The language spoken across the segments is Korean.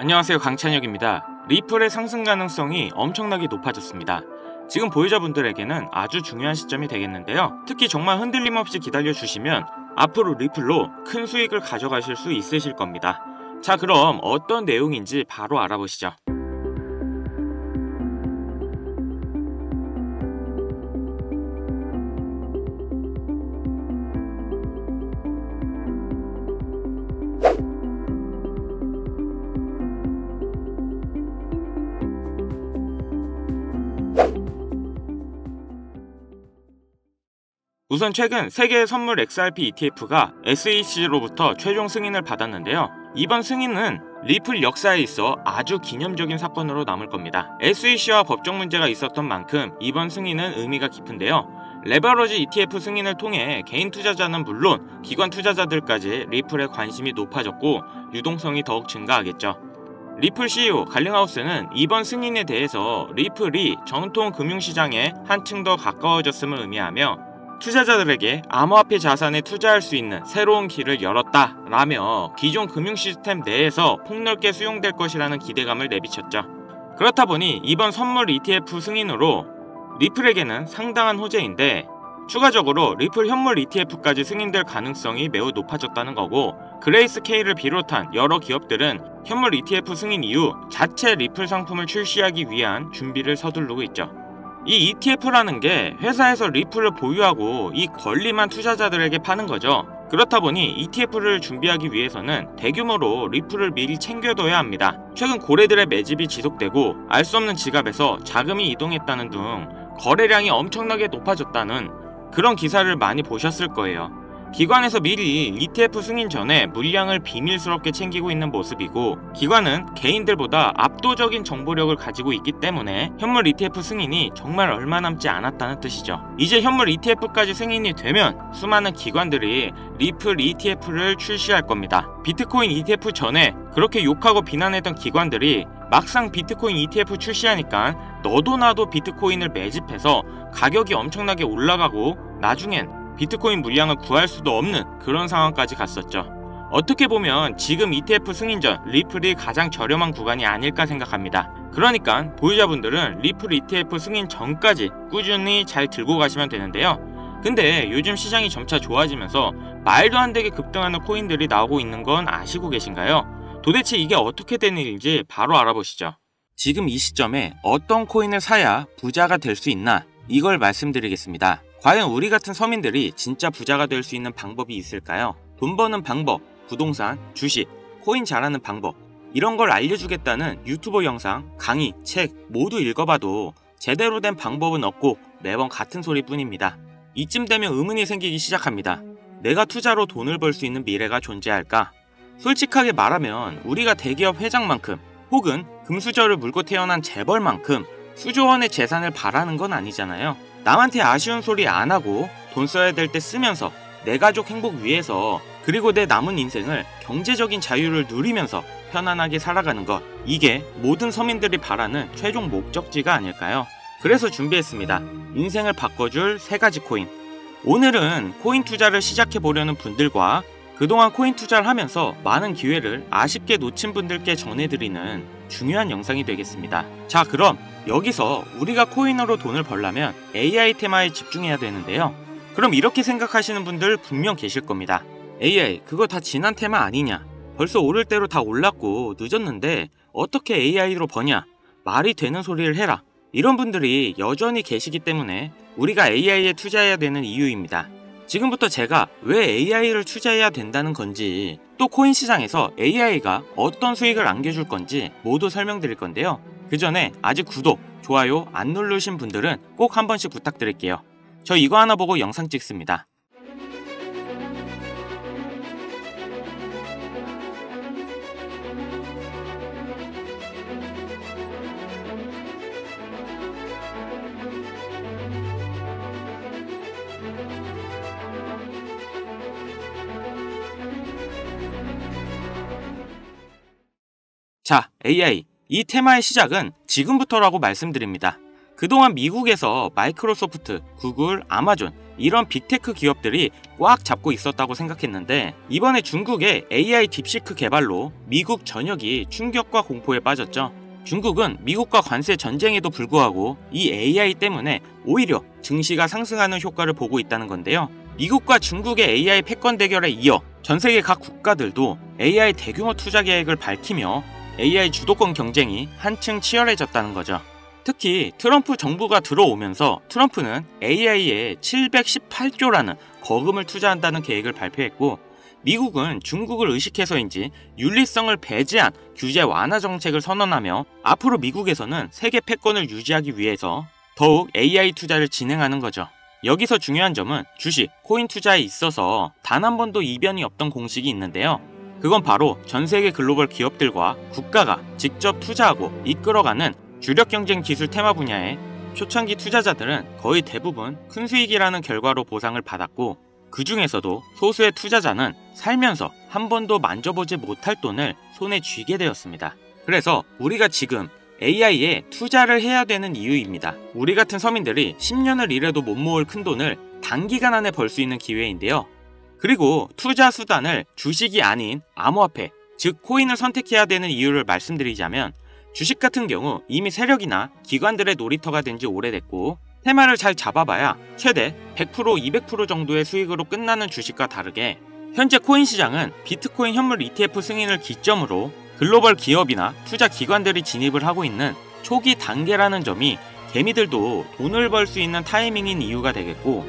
안녕하세요, 강찬혁입니다. 리플의 상승 가능성이 엄청나게 높아졌습니다. 지금 보유자분들에게는 아주 중요한 시점이 되겠는데요. 특히 정말 흔들림 없이 기다려주시면 앞으로 리플로 큰 수익을 가져가실 수 있으실 겁니다. 자, 그럼 어떤 내용인지 바로 알아보시죠. 우선 최근 세계 선물 XRP ETF가 SEC로부터 최종 승인을 받았는데요. 이번 승인은 리플 역사에 있어 아주 기념적인 사건으로 남을 겁니다. SEC와 법적 문제가 있었던 만큼 이번 승인은 의미가 깊은데요. 레버러지 ETF 승인을 통해 개인 투자자는 물론 기관 투자자들까지 리플에 관심이 높아졌고 유동성이 더욱 증가하겠죠. 리플 CEO 갈링하우스는 이번 승인에 대해서 리플이 전통 금융시장에 한층 더 가까워졌음을 의미하며 투자자들에게 암호화폐 자산에 투자할 수 있는 새로운 길을 열었다라며 기존 금융 시스템 내에서 폭넓게 수용될 것이라는 기대감을 내비쳤죠. 그렇다 보니 이번 선물 ETF 승인으로 리플에게는 상당한 호재인데 추가적으로 리플 현물 ETF까지 승인될 가능성이 매우 높아졌다는 거고, 그레이스케일을 비롯한 여러 기업들은 현물 ETF 승인 이후 자체 리플 상품을 출시하기 위한 준비를 서두르고 있죠. 이 ETF라는 게 회사에서 리플을 보유하고 이 권리만 투자자들에게 파는 거죠. 그렇다 보니 ETF를 준비하기 위해서는 대규모로 리플을 미리 챙겨둬야 합니다. 최근 고래들의 매집이 지속되고 알 수 없는 지갑에서 자금이 이동했다는 등 거래량이 엄청나게 높아졌다는 그런 기사를 많이 보셨을 거예요. 기관에서 미리 ETF 승인 전에 물량을 비밀스럽게 챙기고 있는 모습이고, 기관은 개인들보다 압도적인 정보력을 가지고 있기 때문에 현물 ETF 승인이 정말 얼마 남지 않았다는 뜻이죠. 이제 현물 ETF까지 승인이 되면 수많은 기관들이 리플 ETF를 출시할 겁니다. 비트코인 ETF 전에 그렇게 욕하고 비난했던 기관들이 막상 비트코인 ETF 출시하니까 너도 나도 비트코인을 매집해서 가격이 엄청나게 올라가고 나중엔 비트코인 물량을 구할 수도 없는 그런 상황까지 갔었죠. 어떻게 보면 지금 ETF 승인 전 리플이 가장 저렴한 구간이 아닐까 생각합니다. 그러니까 보유자분들은 리플 ETF 승인 전까지 꾸준히 잘 들고 가시면 되는데요. 근데 요즘 시장이 점차 좋아지면서 말도 안 되게 급등하는 코인들이 나오고 있는 건 아시고 계신가요? 도대체 이게 어떻게 되는 일인지 바로 알아보시죠. 지금 이 시점에 어떤 코인을 사야 부자가 될 수 있나, 이걸 말씀드리겠습니다. 과연 우리 같은 서민들이 진짜 부자가 될 수 있는 방법이 있을까요? 돈 버는 방법, 부동산, 주식, 코인 잘하는 방법, 이런 걸 알려주겠다는 유튜버 영상, 강의, 책 모두 읽어봐도 제대로 된 방법은 없고 매번 같은 소리뿐입니다. 이쯤 되면 의문이 생기기 시작합니다. 내가 투자로 돈을 벌 수 있는 미래가 존재할까? 솔직하게 말하면 우리가 대기업 회장만큼 혹은 금수저를 물고 태어난 재벌만큼 수조원의 재산을 바라는 건 아니잖아요. 남한테 아쉬운 소리 안 하고 돈 써야 될 때 쓰면서 내 가족 행복 위해서, 그리고 내 남은 인생을 경제적인 자유를 누리면서 편안하게 살아가는 것, 이게 모든 서민들이 바라는 최종 목적지가 아닐까요? 그래서 준비했습니다. 인생을 바꿔줄 3가지 코인. 오늘은 코인 투자를 시작해보려는 분들과 그동안 코인 투자를 하면서 많은 기회를 아쉽게 놓친 분들께 전해드리는 중요한 영상이 되겠습니다. 자, 그럼 여기서 우리가 코인으로 돈을 벌려면 AI 테마에 집중해야 되는데요. 그럼 이렇게 생각하시는 분들 분명 계실 겁니다. AI 그거 다 지난 테마 아니냐? 벌써 오를 대로 다 올랐고 늦었는데 어떻게 AI로 버냐? 말이 되는 소리를 해라. 이런 분들이 여전히 계시기 때문에 우리가 AI에 투자해야 되는 이유입니다. 지금부터 제가 왜 AI를 투자해야 된다는 건지, 또 코인 시장에서 AI가 어떤 수익을 안겨줄 건지 모두 설명드릴 건데요. 그 전에 아직 구독, 좋아요 안 누르신 분들은 꼭 한 번씩 부탁드릴게요. 저 이거 하나 보고 영상 찍습니다. 자, AI. 이 테마의 시작은 지금부터라고 말씀드립니다. 그동안 미국에서 마이크로소프트, 구글, 아마존 이런 빅테크 기업들이 꽉 잡고 있었다고 생각했는데 이번에 중국의 AI 딥시크 개발로 미국 전역이 충격과 공포에 빠졌죠. 중국은 미국과 관세 전쟁에도 불구하고 이 AI 때문에 오히려 증시가 상승하는 효과를 보고 있다는 건데요. 미국과 중국의 AI 패권 대결에 이어 전 세계 각 국가들도 AI 대규모 투자 계획을 밝히며 AI 주도권 경쟁이 한층 치열해졌다는 거죠. 특히 트럼프 정부가 들어오면서 트럼프는 AI에 718조라는 거금을 투자한다는 계획을 발표했고 미국은 중국을 의식해서인지 윤리성을 배제한 규제 완화 정책을 선언하며 앞으로 미국에서는 세계 패권을 유지하기 위해서 더욱 AI 투자를 진행하는 거죠. 여기서 중요한 점은 주식, 코인 투자에 있어서 단 한 번도 이변이 없던 공식이 있는데요. 그건 바로 전 세계 글로벌 기업들과 국가가 직접 투자하고 이끌어가는 주력 경쟁 기술 테마 분야에 초창기 투자자들은 거의 대부분 큰 수익이라는 결과로 보상을 받았고 그 중에서도 소수의 투자자는 살면서 한 번도 만져보지 못할 돈을 손에 쥐게 되었습니다. 그래서 우리가 지금 AI에 투자를 해야 되는 이유입니다. 우리 같은 서민들이 10년을 일해도 못 모을 큰 돈을 단기간 안에 벌 수 있는 기회인데요. 그리고 투자 수단을 주식이 아닌 암호화폐, 즉 코인을 선택해야 되는 이유를 말씀드리자면 주식 같은 경우 이미 세력이나 기관들의 놀이터가 된 지 오래됐고 테마를 잘 잡아봐야 최대 100%, 200% 정도의 수익으로 끝나는 주식과 다르게 현재 코인 시장은 비트코인 현물 ETF 승인을 기점으로 글로벌 기업이나 투자 기관들이 진입을 하고 있는 초기 단계라는 점이 개미들도 돈을 벌 수 있는 타이밍인 이유가 되겠고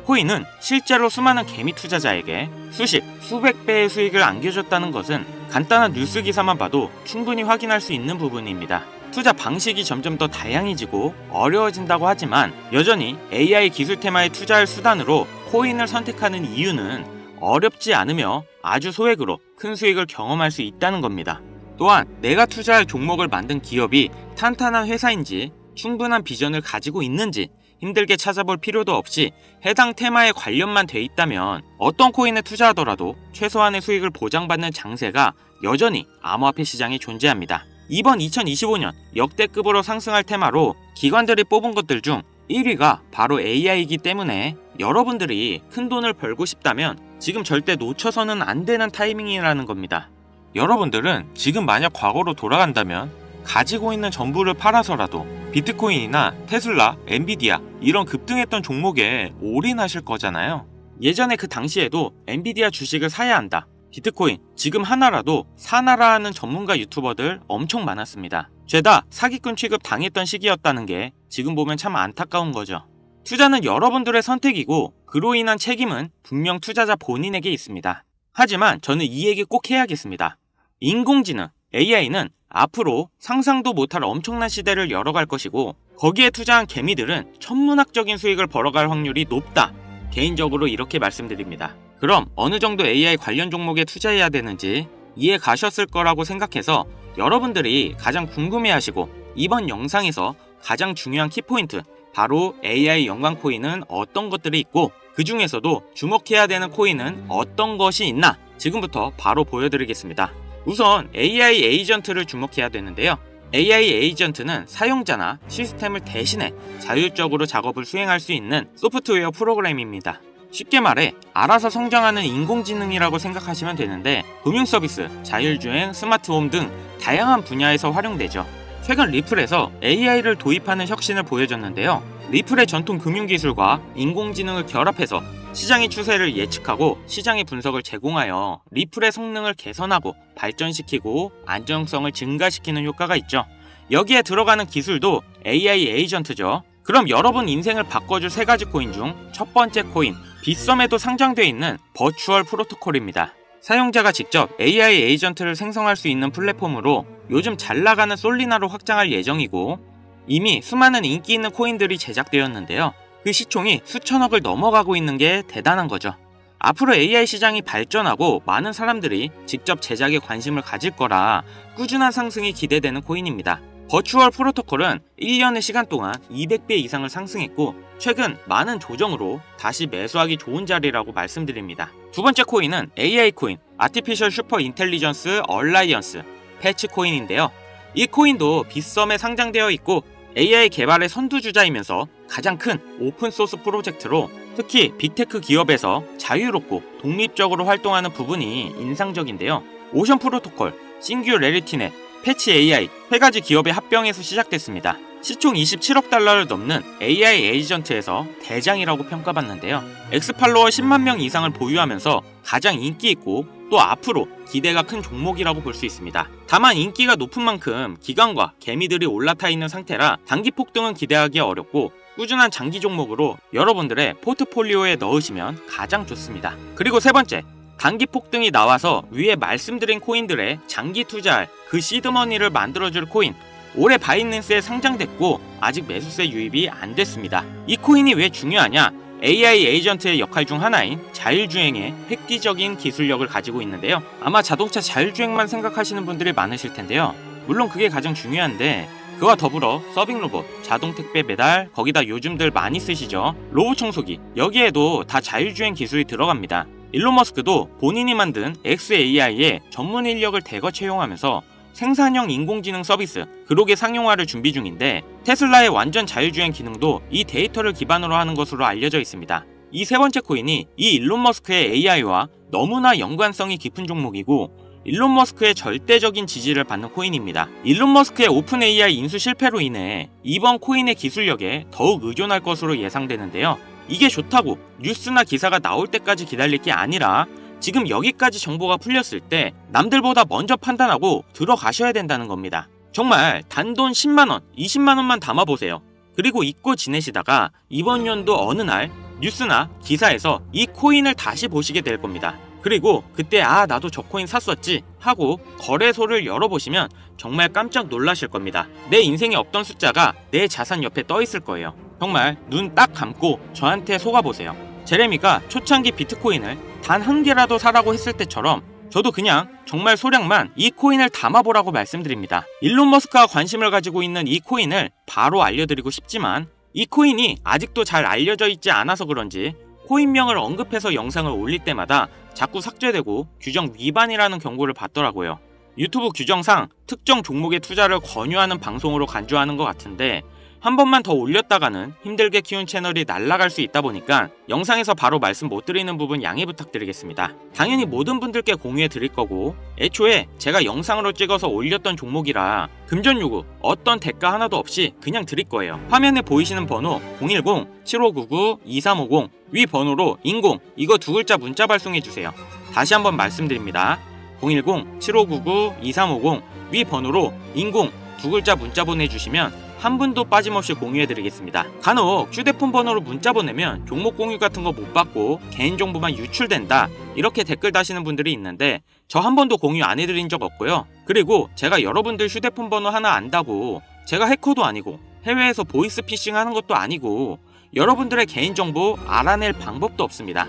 코인은 실제로 수많은 개미 투자자에게 수십, 수백 배의 수익을 안겨줬다는 것은 간단한 뉴스 기사만 봐도 충분히 확인할 수 있는 부분입니다. 투자 방식이 점점 더 다양해지고 어려워진다고 하지만 여전히 AI 기술 테마에 투자할 수단으로 코인을 선택하는 이유는 어렵지 않으며 아주 소액으로 큰 수익을 경험할 수 있다는 겁니다. 또한 내가 투자할 종목을 만든 기업이 탄탄한 회사인지 충분한 비전을 가지고 있는지 힘들게 찾아볼 필요도 없이 해당 테마에 관련만 돼 있다면 어떤 코인에 투자하더라도 최소한의 수익을 보장받는 장세가 여전히 암호화폐 시장에 존재합니다. 이번 2025년 역대급으로 상승할 테마로 기관들이 뽑은 것들 중 1위가 바로 AI이기 때문에 여러분들이 큰 돈을 벌고 싶다면 지금 절대 놓쳐서는 안 되는 타이밍이라는 겁니다. 여러분들은 지금 만약 과거로 돌아간다면 가지고 있는 전부를 팔아서라도 비트코인이나 테슬라, 엔비디아 이런 급등했던 종목에 올인하실 거잖아요. 예전에 그 당시에도 엔비디아 주식을 사야 한다, 비트코인 지금 하나라도 사나라 하는 전문가 유튜버들 엄청 많았습니다. 죄다 사기꾼 취급 당했던 시기였다는 게 지금 보면 참 안타까운 거죠. 투자는 여러분들의 선택이고 그로 인한 책임은 분명 투자자 본인에게 있습니다. 하지만 저는 이 얘기 꼭 해야겠습니다. 인공지능, AI는 앞으로 상상도 못할 엄청난 시대를 열어갈 것이고 거기에 투자한 개미들은 천문학적인 수익을 벌어갈 확률이 높다. 개인적으로 이렇게 말씀드립니다. 그럼 어느 정도 AI 관련 종목에 투자해야 되는지 이해 가셨을 거라고 생각해서 여러분들이 가장 궁금해하시고 이번 영상에서 가장 중요한 키포인트 바로 AI 연관 코인은 어떤 것들이 있고 그 중에서도 주목해야 되는 코인은 어떤 것이 있나 지금부터 바로 보여드리겠습니다. 우선 AI 에이전트를 주목해야 되는데요. AI 에이전트는 사용자나 시스템을 대신해 자율적으로 작업을 수행할 수 있는 소프트웨어 프로그램입니다. 쉽게 말해 알아서 성장하는 인공지능이라고 생각하시면 되는데 금융서비스, 자율주행, 스마트홈 등 다양한 분야에서 활용되죠. 최근 리플에서 AI를 도입하는 혁신을 보여줬는데요. 리플의 전통 금융기술과 인공지능을 결합해서 시장의 추세를 예측하고 시장의 분석을 제공하여 리플의 성능을 개선하고 발전시키고 안정성을 증가시키는 효과가 있죠. 여기에 들어가는 기술도 AI 에이전트죠. 그럼 여러분 인생을 바꿔줄 세 가지 코인 중 첫 번째 코인, 빗썸에도 상장되어 있는 버추얼 프로토콜입니다. 사용자가 직접 AI 에이전트를 생성할 수 있는 플랫폼으로 요즘 잘 나가는 솔리나로 확장할 예정이고 이미 수많은 인기 있는 코인들이 제작되었는데요. 그 시총이 수천억을 넘어가고 있는 게 대단한 거죠. 앞으로 AI 시장이 발전하고 많은 사람들이 직접 제작에 관심을 가질 거라 꾸준한 상승이 기대되는 코인입니다. 버추얼 프로토콜은 1년의 시간 동안 200배 이상을 상승했고 최근 많은 조정으로 다시 매수하기 좋은 자리라고 말씀드립니다. 두 번째 코인은 AI 코인, 아티피셜 슈퍼 인텔리전스 얼라이언스 패치 코인인데요. 이 코인도 빗썸에 상장되어 있고 AI 개발의 선두주자이면서 가장 큰 오픈소스 프로젝트로 특히 빅테크 기업에서 자유롭고 독립적으로 활동하는 부분이 인상적인데요. 오션 프로토콜, 싱규레리티넷, 패치 AI 3가지 기업의 합병에서 시작됐습니다. 시총 27억 달러를 넘는 AI 에이전트에서 대장이라고 평가받는데요. 엑스팔로워 10만 명 이상을 보유하면서 가장 인기 있고 또 앞으로 기대가 큰 종목이라고 볼 수 있습니다. 다만 인기가 높은 만큼 기관과 개미들이 올라타 있는 상태라 단기 폭등은 기대하기 어렵고 꾸준한 장기 종목으로 여러분들의 포트폴리오에 넣으시면 가장 좋습니다. 그리고 세 번째, 단기 폭등이 나와서 위에 말씀드린 코인들의 장기 투자할 그 시드머니를 만들어줄 코인, 올해 바이낸스에 상장됐고 아직 매수세 유입이 안 됐습니다. 이 코인이 왜 중요하냐? AI 에이전트의 역할 중 하나인 자율주행의 획기적인 기술력을 가지고 있는데요. 아마 자동차 자율주행만 생각하시는 분들이 많으실 텐데요. 물론 그게 가장 중요한데 그와 더불어 서빙 로봇, 자동 택배 배달, 거기다 요즘들 많이 쓰시죠? 로봇 청소기, 여기에도 다 자율주행 기술이 들어갑니다. 일론 머스크도 본인이 만든 xAI에 전문 인력을 대거 채용하면서 생산형 인공지능 서비스 그록의 상용화를 준비 중인데 테슬라의 완전 자율주행 기능도 이 데이터를 기반으로 하는 것으로 알려져 있습니다. 이 세 번째 코인이 이 일론 머스크의 AI와 너무나 연관성이 깊은 종목이고 일론 머스크의 절대적인 지지를 받는 코인입니다. 일론 머스크의 오픈 AI 인수 실패로 인해 이번 코인의 기술력에 더욱 의존할 것으로 예상되는데요. 이게 좋다고 뉴스나 기사가 나올 때까지 기다릴 게 아니라 지금 여기까지 정보가 풀렸을 때 남들보다 먼저 판단하고 들어가셔야 된다는 겁니다. 정말 단돈 10만원, 20만원만 담아보세요. 그리고 잊고 지내시다가 이번 연도 어느 날 뉴스나 기사에서 이 코인을 다시 보시게 될 겁니다. 그리고 그때 나도 저 코인 샀었지 하고 거래소를 열어보시면 정말 깜짝 놀라실 겁니다. 내 인생에 없던 숫자가 내 자산 옆에 떠 있을 거예요. 정말 눈 딱 감고 저한테 속아보세요. 제레미가 초창기 비트코인을 단 한 개라도 사라고 했을 때처럼 저도 그냥 정말 소량만 이 코인을 담아보라고 말씀드립니다. 일론 머스크가 관심을 가지고 있는 이 코인을 바로 알려드리고 싶지만 이 코인이 아직도 잘 알려져 있지 않아서 그런지 코인명을 언급해서 영상을 올릴 때마다 자꾸 삭제되고 규정 위반이라는 경고를 받더라고요. 유튜브 규정상 특정 종목의 투자를 권유하는 방송으로 간주하는 것 같은데 한 번만 더 올렸다가는 힘들게 키운 채널이 날아갈 수 있다 보니까 영상에서 바로 말씀 못 드리는 부분 양해 부탁드리겠습니다. 당연히 모든 분들께 공유해 드릴 거고 애초에 제가 영상으로 찍어서 올렸던 종목이라 금전 요구 어떤 대가 하나도 없이 그냥 드릴 거예요. 화면에 보이시는 번호 010-7599-2350 위 번호로 인공 이거 두 글자 문자 발송해 주세요. 다시 한번 말씀드립니다. 010-7599-2350 위 번호로 인공 두 글자 문자 보내주시면 한 분도 빠짐없이 공유해드리겠습니다. 간혹 휴대폰 번호로 문자 보내면 종목 공유 같은 거 못 받고 개인정보만 유출된다 이렇게 댓글 다시는 분들이 있는데 저 한 번도 공유 안 해드린 적 없고요. 그리고 제가 여러분들 휴대폰 번호 하나 안다고 제가 해커도 아니고 해외에서 보이스피싱 하는 것도 아니고 여러분들의 개인정보 알아낼 방법도 없습니다.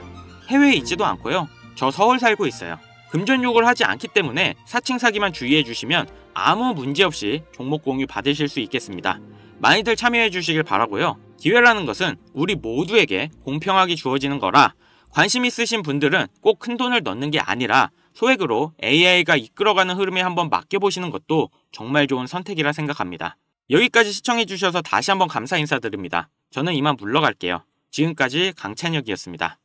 해외에 있지도 않고요. 저 서울 살고 있어요. 금전 욕을 하지 않기 때문에 사칭 사기만 주의해 주시면 아무 문제 없이 종목 공유 받으실 수 있겠습니다. 많이들 참여해 주시길 바라고요. 기회라는 것은 우리 모두에게 공평하게 주어지는 거라 관심 있으신 분들은 꼭 큰 돈을 넣는 게 아니라 소액으로 AI가 이끌어가는 흐름에 한번 맡겨보시는 것도 정말 좋은 선택이라 생각합니다. 여기까지 시청해 주셔서 다시 한번 감사 인사드립니다. 저는 이만 물러갈게요. 지금까지 강찬혁이었습니다.